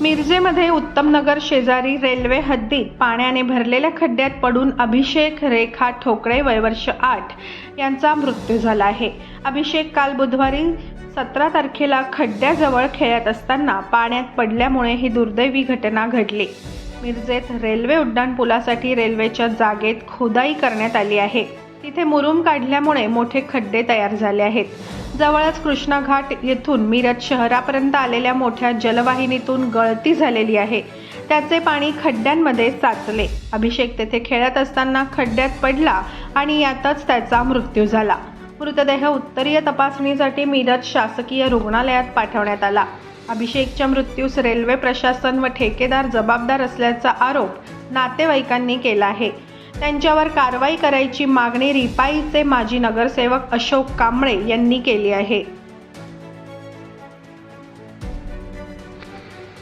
मिरजेमध्ये उत्तमनगर शेजारी रेल्वे हद्दीत पाण्याने भरलेल्या खड्ड्यात पडून अभिषेक रेखा ठोकळे वय वर्ष 8 यांचा मृत्यू झाला आहे। अभिषेक काल बुधवारी 17 तारखेला खड्ड्याजवळ खेळत असताना पाण्यात पडल्यामुळे ही दुर्दैवी घटना घडली। मिरजेत रेल्वे उड्डाणपुलासाठी रेल्वेच्या जागेत खोदाई करण्यात आली आहे। तिथे मुरुम काढल्यामुळे मोठे खड्डे तयार झाले आहेत। जवळच कृष्णा घाट येथून मिरज शहरापर्यंत आलेल्या मोठ्या जलवाहिनीतून गळती झालेली आहे। त्याचे पाणी खड्ड्यांमध्ये साचले। अभिषेक तेथे खेळत असताना खड्ड्यात पडला आणि यातच त्याचा मृत्यू झाला। मृतदेह उत्तरीय तपासणीसाठी मिरज शासकीय रुग्णालयात पाठवण्यात आला। अभिषेकच्या मृत्यूस रेल्वे प्रशासन व ठेकेदार जबाबदार असल्याचा आरोप नातेवाईकांनी केला आहे। त्यांच्यावर कारवाई करायची मागणी रिपाईचे माजी नगरसेवक अशोक कांबळे यांनी केली आहे।